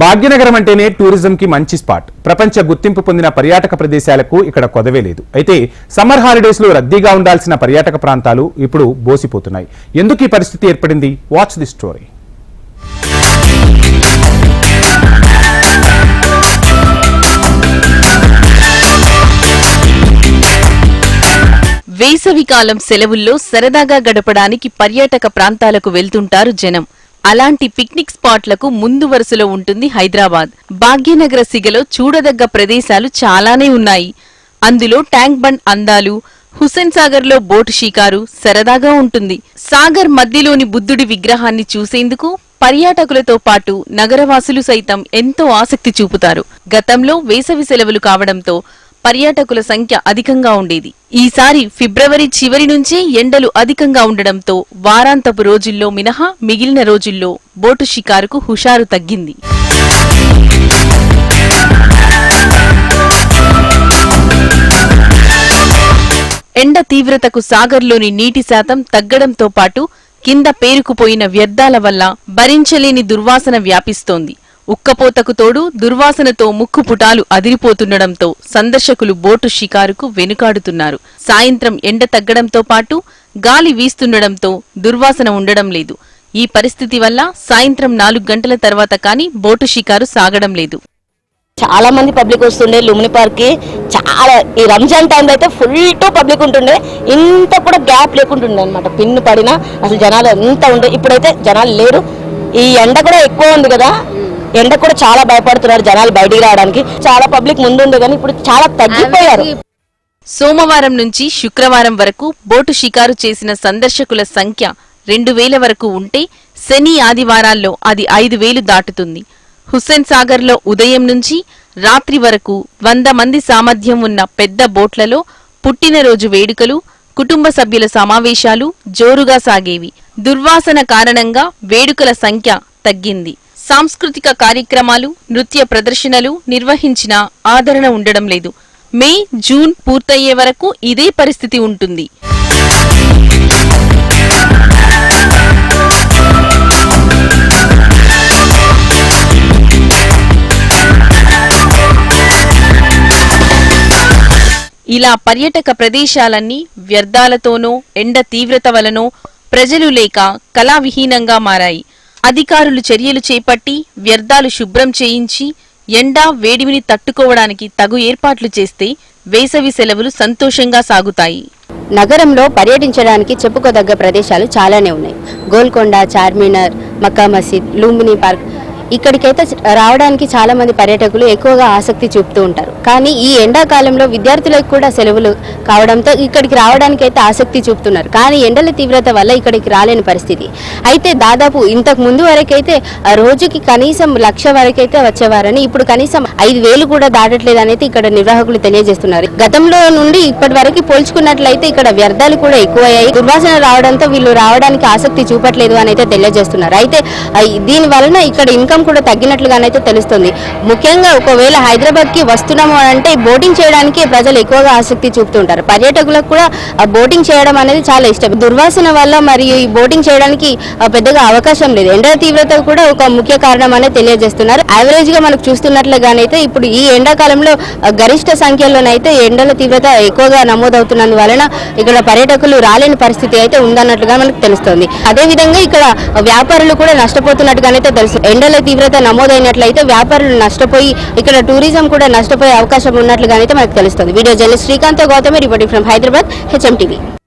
భాగ్యనగరం అంటేనే టూరిజం కి మంచి స్పాట్. ప్రపంచ గుర్తింపు పొందిన పర్యాటక ప్రదేశాలకు ఇక్కడ కొదవే లేదు. అయితే సమ్మర్ హాలిడేస్ లో రద్దీగా ఉండాల్సిన పర్యాటక ప్రాంతాలు ఇప్పుడు బోసిపోతున్నాయి. ఎందుకు ఈ పరిస్థితి ఏర్పడింది? Watch the story. వేసవికాలం సెలవుల్లో సరదాగా గడపడానికి పర్యాటక ప్రాంతాలకు వెళ్తుంటారు జనం. అలాంటి పిక్నిక్ స్పాట్లకు ముందు వరుసలో ఉంటుంది హైదరాబాద్. భాగ్యనగర సిగలో చూడదగ్గ ప్రదేశాలు చాలానే ఉన్నాయి. అందులో ట్యాంక్ బండ్ అందాలు, హుస్సేన్ సాగర్ లో బోటు షికారు సరదాగా ఉంటుంది. సాగర్ మధ్యలోని బుద్ధుడి విగ్రహాన్ని చూసేందుకు పర్యాటకులతో పాటు నగరవాసులు సైతం ఎంతో ఆసక్తి చూపుతారు. గతంలో వేసవి సెలవులు కావడంతో పర్యాటకుల సంఖ్య అధికంగా ఉండేది. ఈసారి ఫిబ్రవరి చివరి నుంచే ఎండలు అధికంగా ఉండడంతో వారాంతపు రోజుల్లో మినహా మిగిలిన రోజుల్లో బోటు షికారుకు హుషారు తగ్గింది. ఎండ తీవ్రతకు సాగర్లోని నీటి శాతం తగ్గడంతో పాటు కింద పేరుకుపోయిన వ్యర్థాల వల్ల భరించలేని దుర్వాసన వ్యాపిస్తోంది. ఉక్కపోతకు తోడు దుర్వాసనతో ముక్కు పుటాలు అదిరిపోతుండడంతో సందర్శకులు బోటు షికారుకు వెనుకాడుతున్నారు. సాయంత్రం ఎండ తగ్గడంతో పాటు గాలి వీస్తుండడంతో దుర్వాసన ఉండడం లేదు. ఈ పరిస్థితి వల్ల సాయంత్రం 4 గంటల తర్వాత కానీ బోటు షికారు సాగడం లేదు. చాలా మంది పబ్లిక్ వస్తుండే లుంబిని పార్క్ కి. చాలా ఈ రంజాన్ టైంలో అయితే ఫుల్ టు పబ్లిక్ ఉంటుండే. ఇంత కూడా గ్యాప్ లేకుంటుండే అనమాట. పిన్ను పడినా అసలు జనాలు ఎంత ఉండే. ఇప్పుడైతే జనాలు లేరు. ఈ ఎండ కూడా ఎక్కువ ఉంది కదా, ఎండ కూడా చాలా భయపడుతున్నారు జనాలు బయటికి రావడానికి. చాలా పబ్లిక్ ముందుండే కానీ ఇప్పుడు చాలా తగ్గిపోయారు. సోమవారం నుంచి శుక్రవారం వరకు బోటు షికారు చేసిన సందర్శకుల సంఖ్య 2000 వరకు ఉంటే శని ఆదివారాల్లో అది 5000 దాటుతుంది. హుస్సేన్ సాగర్ లో ఉదయం నుంచి రాత్రి వరకు 100 మంది సామర్థ్యం ఉన్న పెద్ద బోట్లలో పుట్టినరోజు వేడుకలు, కుటుంబ సభ్యుల సమావేశాలు జోరుగా సాగేవి. దుర్వాసన కారణంగా వేడుకల సంఖ్య తగ్గింది. సాంస్కృతిక కార్యక్రమాలు, నృత్య ప్రదర్శనలు నిర్వహించిన ఆదరణ ఉండడం లేదు. మే, జూన్ పూర్తయ్యే వరకు ఇదే పరిస్థితి ఉంటుంది. ఇలా పర్యాటక ప్రదేశాలన్నీ వ్యర్థాలతోనో ఎండ తీవ్రత వలనో ప్రజలు లేక కళావిహీనంగా మారాయి. అధికారులు చర్యలు చేపట్టి వ్యర్థాలు శుభ్రం చేయించి ఎండా వేడిమిని తట్టుకోవడానికి తగు ఏర్పాట్లు చేస్తే వేసవి సెలవులు సంతోషంగా సాగుతాయి. నగరంలో పర్యటించడానికి చెప్పుకోదగ్గ ప్రదేశాలు చాలానే ఉన్నాయి. గోల్కొండ, చార్మినార్, మక్కా మసీద్, లుంబిని పార్క్. ఇక్కడికైతే రావడానికి చాలా మంది పర్యాటకులు ఎక్కువగా ఆసక్తి చూపుతూ ఉంటారు. కానీ ఈ ఎండాకాలంలో విద్యార్థులకు కూడా సెలవులు కావడంతో ఇక్కడికి రావడానికి అయితే ఆసక్తి చూపుతున్నారు. కానీ ఎండల తీవ్రత వల్ల ఇక్కడికి రాలేని పరిస్థితి. అయితే దాదాపు ఇంతకు ముందు వరకైతే రోజుకి కనీసం 1,00,000 వరకైతే వచ్చేవారని, ఇప్పుడు కనీసం 5,000 కూడా దాటట్లేదని అయితే ఇక్కడ నిర్వాహకులు తెలియజేస్తున్నారు. గతంలో నుండి ఇప్పటి వరకు పోల్చుకున్నట్లయితే ఇక్కడ వ్యర్థాలు కూడా ఎక్కువయ్యాయి. దుర్వాసన రావడంతో వీళ్ళు రావడానికి ఆసక్తి చూపట్లేదు అని అయితే తెలియజేస్తున్నారు. అయితే దీని వలన ఇక్కడ ఇన్కమ్ కూడా తగ్గినట్లుగానైతే తెలుస్తుంది. ముఖ్యంగా ఒకవేళ హైదరాబాద్ కి వస్తున్నాము అంటే బోటింగ్ చేయడానికి ప్రజలు ఎక్కువగా ఆసక్తి చూపుతుంటారు. పర్యాటకులకు కూడా బోటింగ్ చేయడం అనేది చాలా ఇష్టం. దుర్వాసన వల్ల మరియు ఈ బోటింగ్ చేయడానికి పెద్దగా అవకాశం లేదు. ఎండల తీవ్రత కూడా ఒక ముఖ్య కారణం అనేది తెలియజేస్తున్నారు. యావరేజ్ గా మనకు చూస్తున్నట్లుగానైతే ఇప్పుడు ఈ ఎండాకాలంలో గరిష్ట సంఖ్యలోనైతే ఎండల తీవ్రత ఎక్కువగా నమోదవుతున్నందువలన ఇక్కడ పర్యాటకులు రాలేని పరిస్థితి అయితే ఉందన్నట్లుగా మనకు తెలుస్తుంది. అదే విధంగా ఇక్కడ వ్యాపారులు కూడా నష్టపోతున్నట్టుగానైతే తెలుసు. ఎండల తీవ్రత నమోదైనట్లయితే వ్యాపారులు నష్టపోయి ఇక్కడ టూరిజం కూడా నష్టపోయే అవకాశం ఉన్నట్లుగానైతే మనకు తెలుస్తుంది. Video journalist Srikanth Gautami reporting from Hyderabad, HM TV.